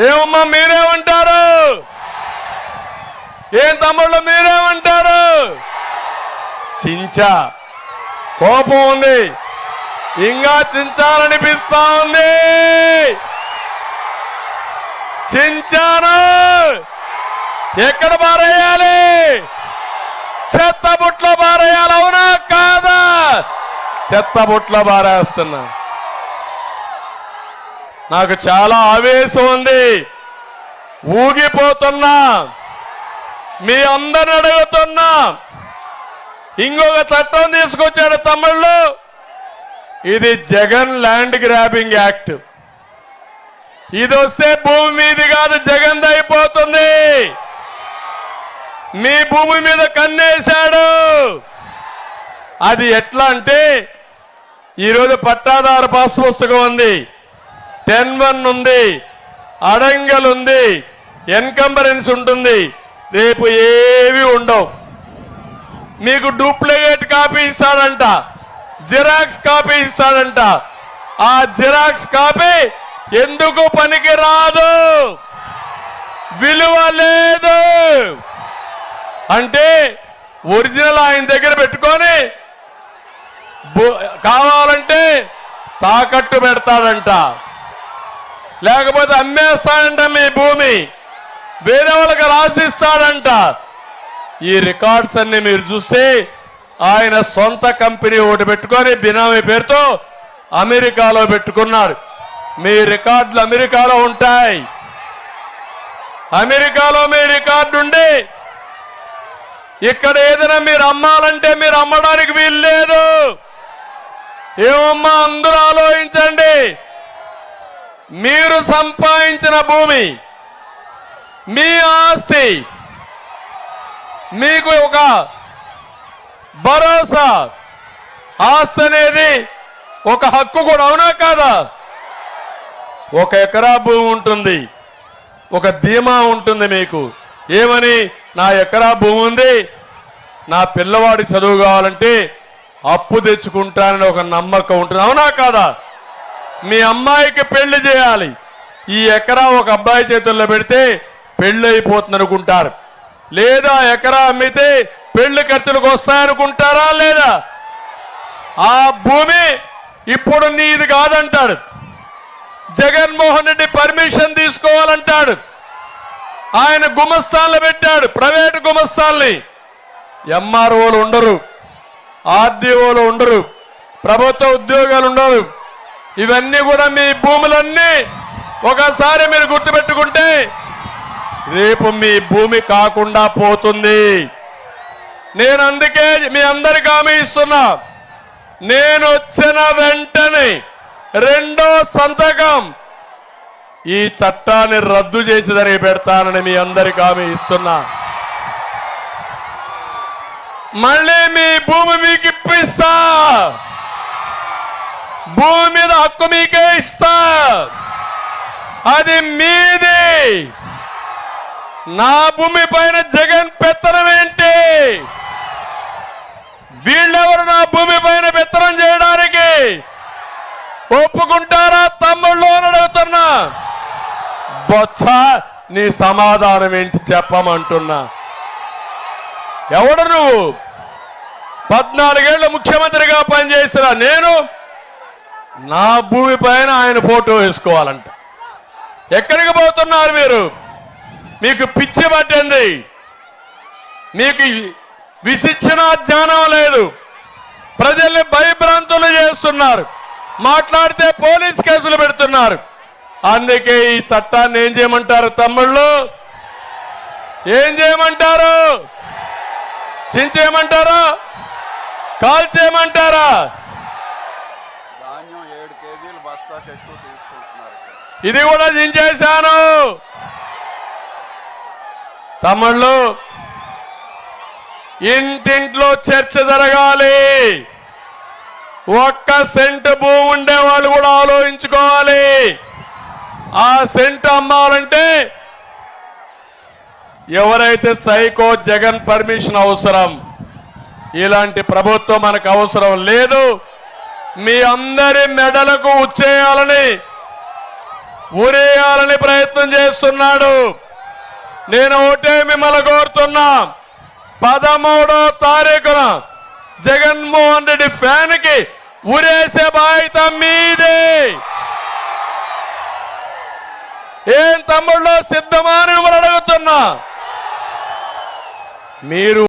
ఏమమ్మా మీరేమంటారు? ఏం తమ్ముళ్ళు మీరేమంటారు? చించా కోపం ఉంది, ఇంకా చించాలనిపిస్తా ఉంది. చించాను ఎక్కడ పారేయాలి? చెత్త బుట్లో పారేయాలి, అవునా కాదా? చెత్త బుట్లో పారేస్తున్నా. నాకు చాలా ఆవేశం ఉంది, ఊగిపోతున్నా. మీ అందరిని అడుగుతున్నా, ఇంకొక చట్టం తీసుకొచ్చాడు తమిళ్లో. ఇది జగన్ ల్యాండ్ గ్రాబింగ్ యాక్ట్. ఇది వస్తే భూమి మీది కాదు, జగన్ అయిపోతుంది. మీ భూమి మీద కన్నేశాడు. అది ఎట్లా అంటే, ఈరోజు పట్టాదారు పాస్ పుస్తకం ఉంది, 10(1) ఉంది, అడంగల్ ఉంది, ఎన్కంబరెన్స్ ఉంటుంది. రేపు ఏవి ఉండవు. మీకు డూప్లికేట్ కాపీ ఇస్తాడంట, జిరాక్స్ కాపీ ఇస్తాడంట. ఆ జిరాక్స్ కాపీ ఎందుకు పనికి రాదు, విలువ లేదు. అంటే ఒరిజినల్ ఆయన దగ్గర పెట్టుకొని కావాలంటే తాకట్టు పెడతాడంట, లేకపోతే అమ్మేస్తాడంట మీ భూమి, వేరే వాళ్ళకి రాసిస్తాడంట. ఈ రికార్డ్స్ అన్ని మీరు చూస్తే ఆయన సొంత కంపెనీ ఒకటి పెట్టుకొని బినామీ పేరుతో అమెరికాలో పెట్టుకున్నాడు. మీ రికార్డులు అమెరికాలో ఉంటాయి. అమెరికాలో మీ రికార్డు ఉండి ఇక్కడ ఏదైనా మీరు అమ్మాలంటే మీరు అమ్మడానికి వీలు లేదు. ఏమమ్మా అందరూ ఆలోచించండి. మీరు సంపాదించిన భూమి, మీ ఆస్తి, మీకు ఒక భరోసా. ఆస్తి అనేది ఒక హక్కు కూడా, అవునా కాదా? 1 ఎకరా భూమి ఉంటుంది, ఒక ధీమా ఉంటుంది మీకు. ఏమని? నా ఎకరా భూమి ఉంది, నా పిల్లవాడి చదువు కావాలంటే అప్పు తెచ్చుకుంటానని ఒక నమ్మకం ఉంటుంది, అవునా కాదా? మీ అమ్మాయికి పెళ్లి చేయాలి, ఈ ఎకరా ఒక అబ్బాయి చేతుల్లో పెడితే పెళ్లి అయిపోతుంది అనుకుంటారు. లేదా ఎకరా అమ్మితే పెళ్లి ఖర్చులకు వస్తాయనుకుంటారా? లేదా? ఆ భూమి ఇప్పుడు నీది కాదంటాడు. జగన్మోహన్ రెడ్డి పర్మిషన్ తీసుకోవాలంటాడు. ఆయన గుమస్తాన్లు పెట్టాడు, ప్రైవేటు గుమస్తాల్ని. ఎంఆర్ఓలు ఉండరు, ఆర్డీఓలు ఉండరు, ప్రభుత్వ ఉద్యోగాలు ఉండరు. ఇవన్నీ కూడా మీ భూములన్నీ ఒకసారి మీరు గుర్తుపెట్టుకుంటే రేపు మీ భూమి కాకుండా పోతుంది. నేను అందుకే మీ అందరికీ హామీ ఇస్తున్నా, నేను వచ్చిన వెంటనే 2వ సంతకం ఈ చట్టాన్ని రద్దు చేసి జరిగి పెడతానని మీ అందరికీ హామీ ఇస్తున్నా. మళ్ళీ మీ భూమి మీకు ఇప్పిస్తా, భూమి మీద హక్కు మీకే ఇస్తా. అది మీది. నా భూమి పైన జగన్ పెత్తనం ఏంటి? వీళ్ళెవరు నా భూమి పైన పెత్తనం చేయడానికి? ఒప్పుకుంటారా తమ్ముళ్ళు అని అడుగుతున్నా. బొత్స, నీ సమాధానం ఏంటి చెప్పమంటున్నా. ఎవడు నువ్వు? 14 ఏళ్ళు ముఖ్యమంత్రిగా పనిచేసిన నేను నా భూమి పైన ఆయన ఫోటో వేసుకోవాలంట. ఎక్కడికి పోతున్నారు మీరు? మీకు పిచ్చి పట్టింది, మీకు విశిక్షణ జ్ఞానం లేదు, ప్రజల్ని భయభ్రాంతులు చేస్తున్నారు, మాట్లాడితే పోలీస్ కేసులు పెడుతున్నారు. అందుకే ఈ చట్టాన్ని ఏం చేయమంటారు తమ్ముళ్ళు? ఏం చేయమంటారు? చించేయమంటారా? కాల్ చేయమంటారా? ఇది కూడా చించేశాను. తమ్ముళ్ళు, ఇంటింట్లో చర్చ జరగాలి. 1 సెంటు భూమి ఉండే వాళ్ళు కూడా ఆలోచించుకోవాలి. ఆ సెంటు అమ్మాలంటే ఎవరైతే సైకో జగన్ పర్మిషన్ అవసరం. ఇలాంటి ప్రభుత్వం మనకు అవసరం లేదు. మీ అందరి మెడలకు ఉచ్చేయాలని, ఊరేయాలని ప్రయత్నం చేస్తున్నారు. చేస్తున్నాడు. నేను ఒకటే మిమ్మల్ని కోరుతున్నా, 13వ తారీఖున జగన్మోహన్ రెడ్డి ఫ్యాన్ కి ఉరేసే బాధ్యత మీదే. ఏం తమ్ముళ్ళు సిద్ధమా అని మిమ్మల్ని అడుగుతున్నా. మీరు